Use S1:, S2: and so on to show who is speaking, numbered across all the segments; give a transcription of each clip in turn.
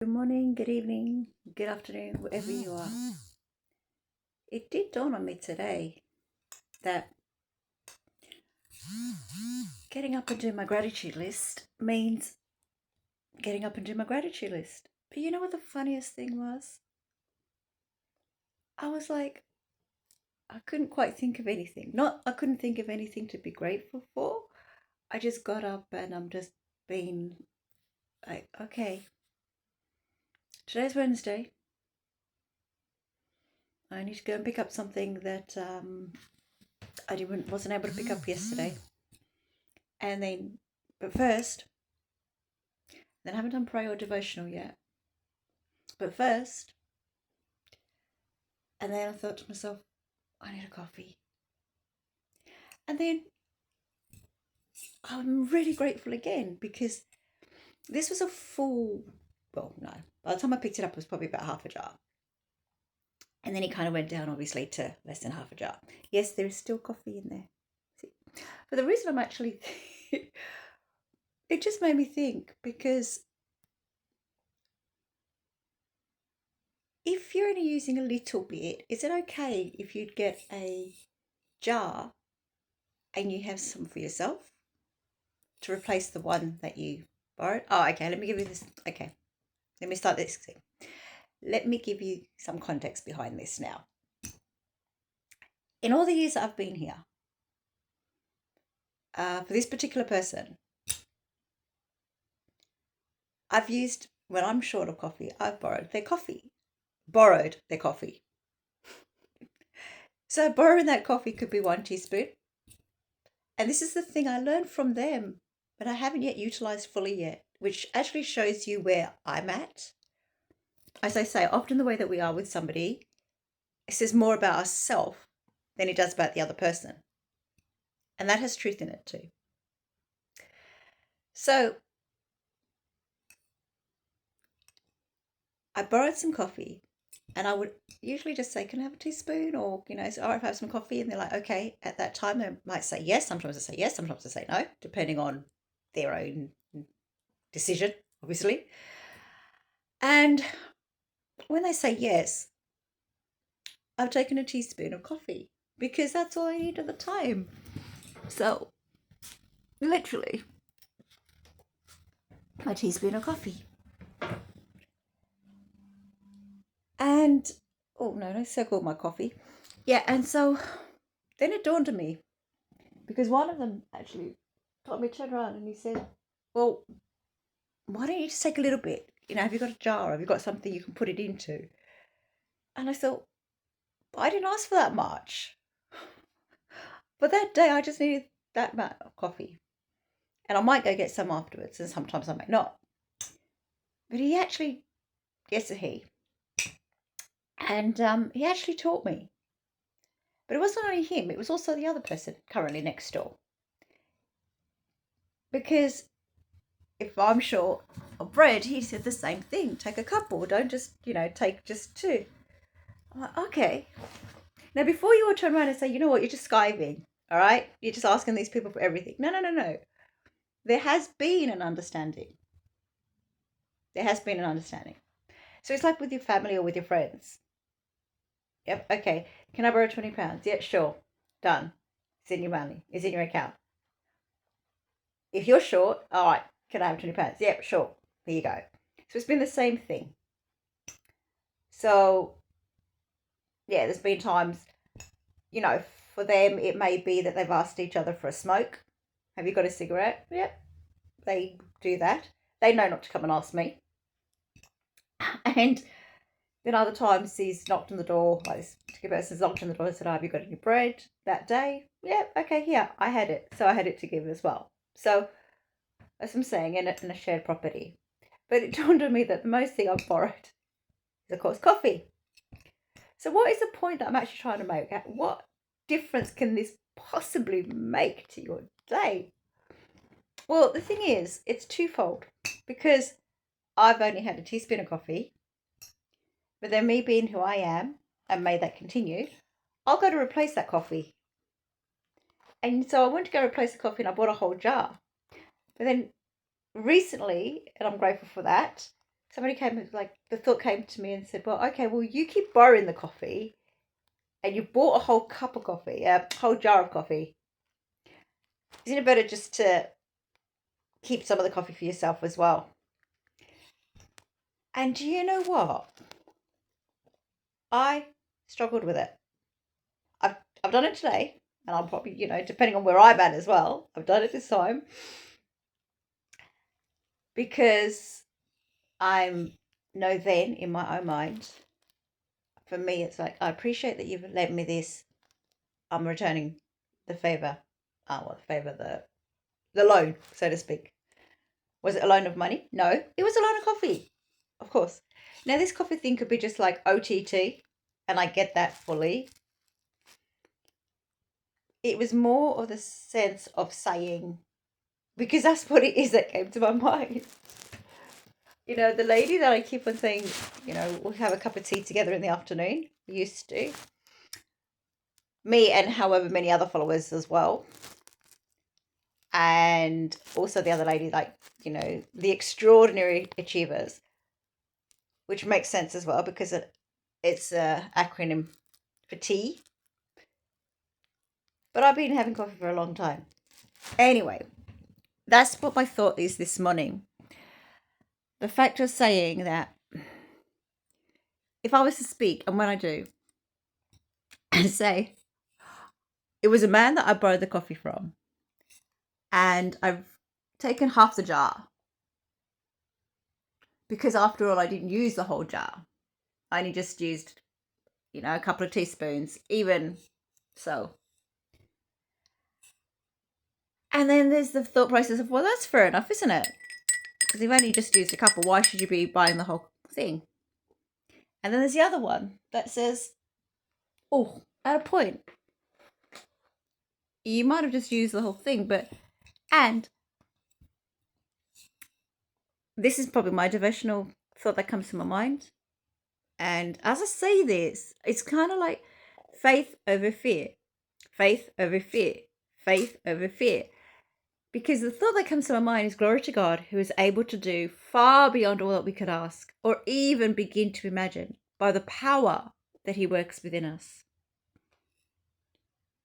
S1: Good morning, good evening, good afternoon, wherever you are. It did dawn on me today that getting up and doing my gratitude list means getting up and doing my gratitude list. But you know what the funniest thing was? I was like, I couldn't quite think of anything. I couldn't think of anything to be grateful for. I just got up and I'm just being like, okay, today's Wednesday. I need to go and pick up something that wasn't able to pick up yesterday. And then, but first, then I haven't done prayer or devotional yet. But first, and then I thought to myself, I need a coffee. And then I'm really grateful again because this was a full, well, no, by the time I picked it up, it was probably about half a jar. And then it kind of went down, obviously, to less than half a jar. Yes, there is still coffee in there. See? But the reason I'm actually, it just made me think because if you're only using a little bit, is it okay if you'd get a jar and you have some for yourself to replace the one that you borrowed? Oh, okay, let me give you this. Okay, let me start this thing. Let me give you some context behind this now. In all the years I've been here, for this particular person, I've used, when I'm short of coffee, I've borrowed their coffee. Borrowed their coffee. So borrowing that coffee could be 1 teaspoon. And this is the thing I learned from them, but I haven't yet utilized fully yet, which actually shows you where I'm at. As I say, often the way that we are with somebody, it says more about ourselves than it does about the other person. And that has truth in it too. So I borrowed some coffee and I would usually just say, can I have a teaspoon? Or, so, all right, if I have some coffee. And they're like, okay. At that time, they might say yes. Sometimes I say yes. Sometimes I say no, depending on their own decision, obviously. And when they say yes, I've taken a teaspoon of coffee because that's all I need at the time. So, literally, a teaspoon of coffee. And, oh no, I circled my coffee. Yeah, and so then it dawned on me because one of them actually told me to turn around and he said, well, why don't you just take a little bit? Have you got a jar? Have you got something you can put it into? And I thought, I didn't ask for that much. But that day I just needed that amount of coffee. And I might go get some afterwards, and sometimes I might not. But he actually, yes, he. And he actually taught me. But it wasn't only him, it was also the other person currently next door. Because if I'm short of bread, he said the same thing. Take a couple, don't just, take just two. I'm like, okay. Now, before you all turn around and say, you know what, you're just skiving, all right? You're just asking these people for everything. No, no, no, no. There has been an understanding. There has been an understanding. So it's like with your family or with your friends. Yep, okay. Can I borrow £20? Yeah, sure. Done. It's in your money. It's in your account. If you're short, all right, can I have £20? Yep, sure. Here you go. So it's been the same thing. So, yeah, there's been times, for them, it may be that they've asked each other for a smoke. Have you got a cigarette? Yep, they do that. They know not to come and ask me. And then other times he's knocked on the door, like this particular person's knocked on the door and said, have you got any bread that day? Yep, okay, here, I had it. So I had it to give as well. So, as I'm saying, in a shared property. But it dawned on me that the most thing I've borrowed is, of course, coffee. So what is the point that I'm actually trying to make? What difference can this possibly make to your day? Well, the thing is, it's twofold. Because I've only had a teaspoon of coffee. But then me being who I am, and may that continue, I'll go to replace that coffee. And so I went to go replace the coffee and I bought a whole jar. But then recently, and I'm grateful for that, somebody came, like, the thought came to me and said, well, okay, well, you keep borrowing the coffee and you bought a whole cup of coffee, a whole jar of coffee. Isn't it better just to keep some of the coffee for yourself as well? And do you know what? I struggled with it. I've done it today, and I'll probably, depending on where I'm at as well, I've done it this time because I'm know then in my own mind, for me, it's like, I appreciate that you've lent me this. I'm returning the favor. Well, the favor, the loan, so to speak. Was it a loan of money? No, it was a loan of coffee, of course. Now, this coffee thing could be just like OTT, and I get that fully. It was more of the sense of saying, because that's what it is that came to my mind. The lady that I keep on saying, we'll have a cup of tea together in the afternoon, we used to. Me and however many other followers as well. And also the other lady, like, the extraordinary achievers, which makes sense as well because it's an acronym for tea. But I've been having coffee for a long time. Anyway, that's what my thought is this morning. The fact of saying that if I was to speak, and when I do, and say, it was a man that I borrowed the coffee from, and I've taken half the jar, because after all, I didn't use the whole jar. I only just used, a couple of teaspoons, even so. And then there's the thought process of, well, that's fair enough, isn't it? Because you've only just used a couple. Why should you be buying the whole thing? And then there's the other one that says, oh, at a point, you might have just used the whole thing, and this is probably my devotional thought that comes to my mind. And as I say this, it's kind of like faith over fear, faith over fear, faith over fear. Because the thought that comes to my mind is glory to God, who is able to do far beyond all that we could ask or even begin to imagine by the power that he works within us.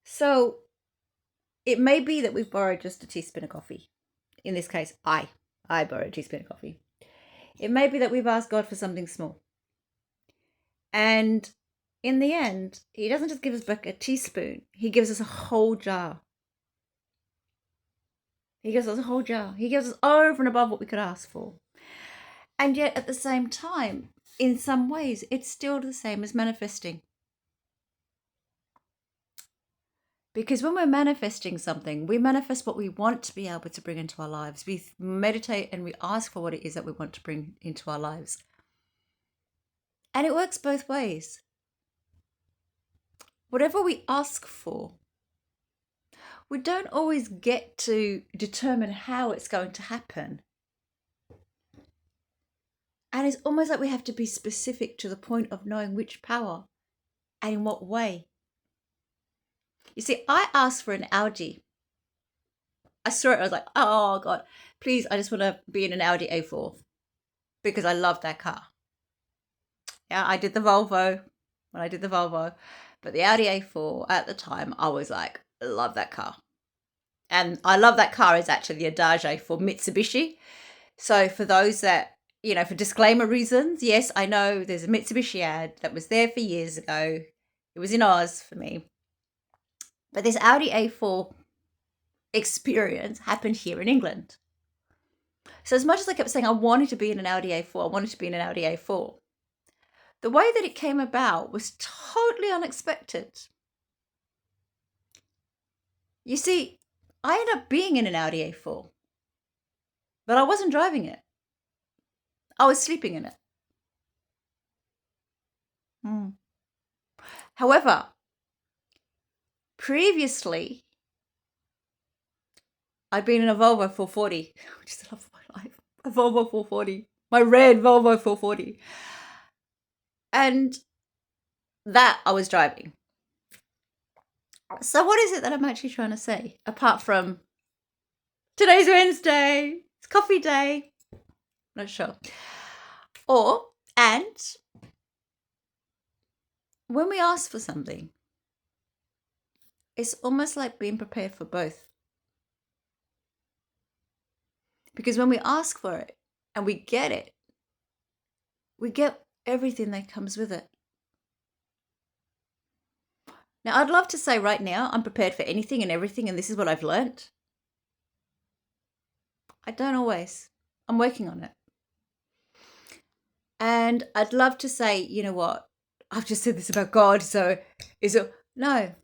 S1: So it may be that we've borrowed just a teaspoon of coffee. In this case, I borrowed a teaspoon of coffee. It may be that we've asked God for something small. And in the end, he doesn't just give us back a teaspoon. He gives us a whole jar. He gives us a whole jar. He gives us over and above what we could ask for. And yet at the same time, in some ways, it's still the same as manifesting. Because when we're manifesting something, we manifest what we want to be able to bring into our lives. We meditate and we ask for what it is that we want to bring into our lives. And it works both ways. Whatever we ask for, we don't always get to determine how it's going to happen. And it's almost like we have to be specific to the point of knowing which power and in what way. You see, I asked for an Audi. I saw it, I was like, oh God, please, I just want to be in an Audi A4 because I love that car. Yeah, I did the Volvo when I did the Volvo, but the Audi A4 at the time, I was like, I love that car. And I love that car is actually the Adage for Mitsubishi. So for those that, for disclaimer reasons, yes, I know there's a Mitsubishi ad that was there for years ago. It was in Oz for me. But this Audi A4 experience happened here in England. So as much as I kept saying I wanted to be in an Audi A4, I wanted to be in an Audi A4, the way that it came about was totally unexpected. You see, I ended up being in an Audi A4, but I wasn't driving it. I was sleeping in it. However, previously, I'd been in a Volvo 440, which is the love of my life. A Volvo 440, my red Volvo 440. And that I was driving. So what is it that I'm actually trying to say? Apart from today's Wednesday, it's coffee day. Not sure. And when we ask for something, it's almost like being prepared for both. Because when we ask for it and we get everything that comes with it. Now, I'd love to say right now, I'm prepared for anything and everything, and this is what I've learnt. I don't always. I'm working on it. And I'd love to say, you know what? I've just said this about God, so is it? No.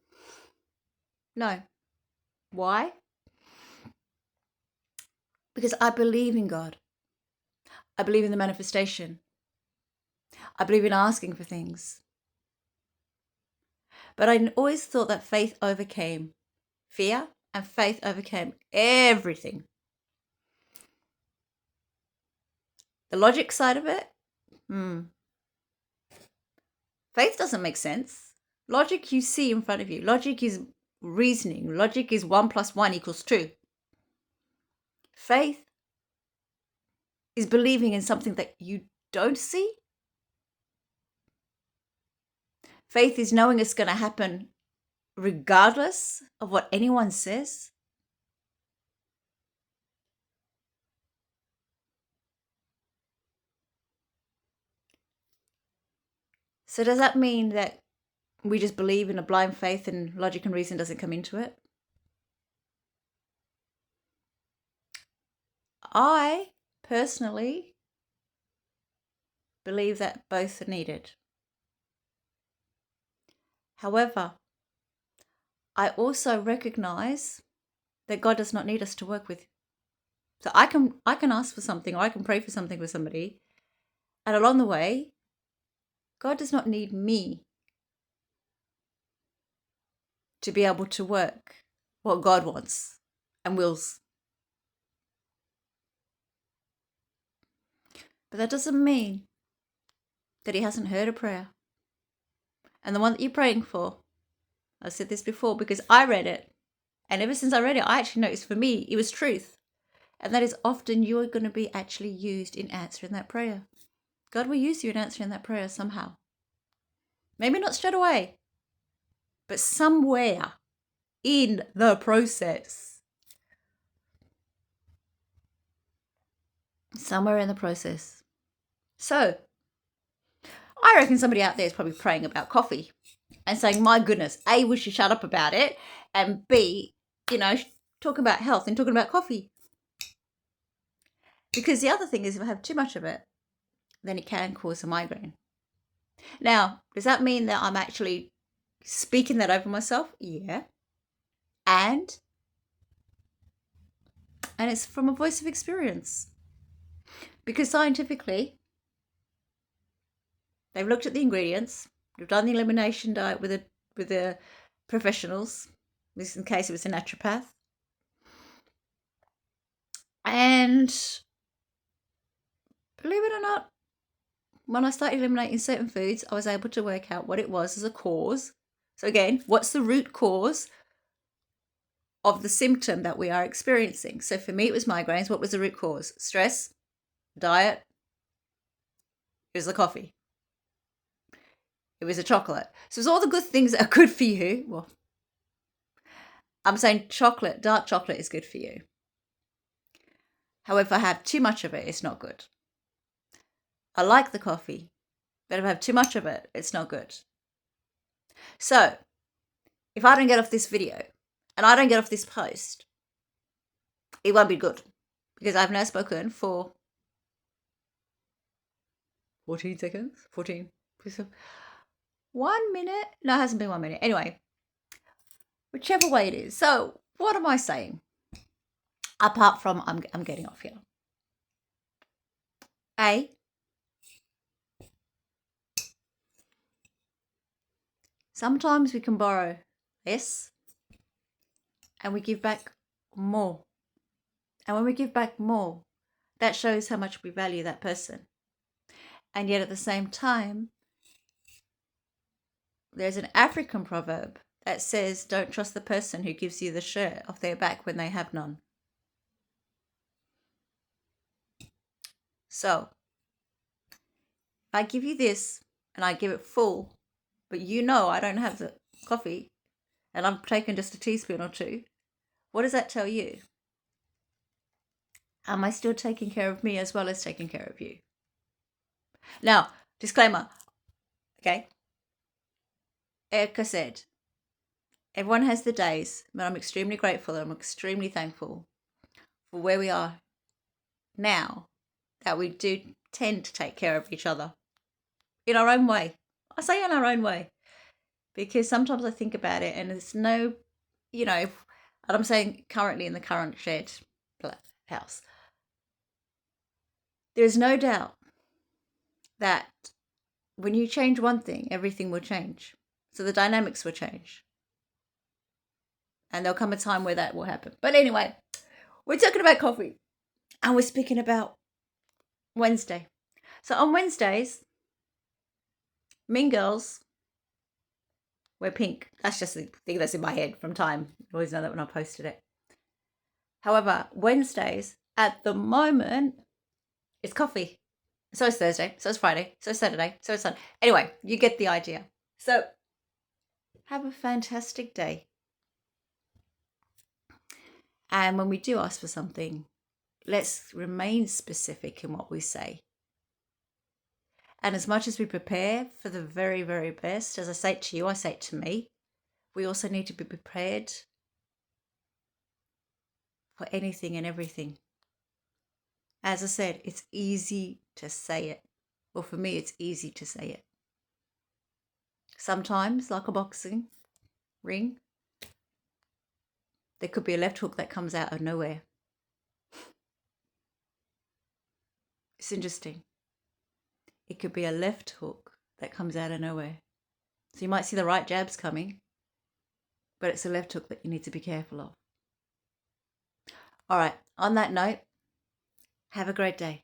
S1: Why? Because I believe in God. I believe in the manifestation. I believe in asking for things. But I always thought that faith overcame fear and faith overcame everything. The logic side of it, faith doesn't make sense. Logic you see in front of you. Logic is reasoning. Logic is 1 + 1 = 2. Faith is believing in something that you don't see. Faith is knowing it's going to happen regardless of what anyone says. So does that mean that we just believe in a blind faith and logic and reason doesn't come into it? I personally believe that both are needed. However, I also recognize that God does not need us to work with. So I can ask for something, or I can pray for something with somebody, and along the way, God does not need me to be able to work what God wants and wills. But that doesn't mean that He hasn't heard a prayer. And the one that you're praying for, I said this before because I read it. And ever since I read it, I actually noticed for me, it was truth. And that is often you're going to be actually used in answering that prayer. God will use you in answering that prayer somehow. Maybe not straight away, but somewhere in the process. Somewhere in the process. So, I reckon somebody out there is probably praying about coffee and saying, my goodness, A, we should shut up about it, and B, talking about health and talking about coffee. Because the other thing is, if I have too much of it, then it can cause a migraine. Now, does that mean that I'm actually speaking that over myself? Yeah. And it's from a voice of experience. Because scientifically, they've looked at the ingredients. They've done the elimination diet with the professionals. In this case, it was a naturopath. And believe it or not, when I started eliminating certain foods, I was able to work out what it was as a cause. So again, what's the root cause of the symptom that we are experiencing? So for me, it was migraines. What was the root cause? Stress, diet. It was the coffee. It was the chocolate. So it's all the good things that are good for you. Well, I'm saying chocolate, dark chocolate is good for you. However, if I have too much of it, it's not good. I like the coffee, but if I have too much of it, it's not good. So, if I don't get off this video and I don't get off this post, it won't be good because I've now spoken for 14 seconds. 1 minute? No, it hasn't been 1 minute. Anyway, whichever way it is. So, what am I saying? Apart from I'm getting off here. A, sometimes we can borrow less and we give back more. And when we give back more, that shows how much we value that person. And yet at the same time, there's an African proverb that says, don't trust the person who gives you the shirt off their back when they have none. So, I give you this and I give it full, but you know I don't have the coffee and I'm taking just a teaspoon or two, what does that tell you? Am I still taking care of me as well as taking care of you? Now, disclaimer, okay? Like I said, everyone has the days, but I'm extremely grateful and I'm extremely thankful for where we are now, that we do tend to take care of each other in our own way. I say in our own way because sometimes I think about it and there's no, and I'm saying currently in the current shared house, there's no doubt that when you change one thing, everything will change. So the dynamics will change. And there'll come a time where that will happen. But anyway, we're talking about coffee. And we're speaking about Wednesday. So on Wednesdays, Mean Girls wear pink. That's just the thing that's in my head from time. I always know that when I posted it. However, Wednesdays at the moment is coffee. So it's Thursday. So it's Friday. So it's Saturday. So it's Sunday. Anyway, you get the idea. So have a fantastic day. And when we do ask for something, let's remain specific in what we say. And as much as we prepare for the very, very best, as I say it to you, I say it to me, we also need to be prepared for anything and everything. As I said, it's easy to say it. Well, for me, it's easy to say it. Sometimes, like a boxing ring, there could be a left hook that comes out of nowhere. It's interesting. It could be a left hook that comes out of nowhere. So you might see the right jabs coming, but it's a left hook that you need to be careful of. All right, on that note, have a great day.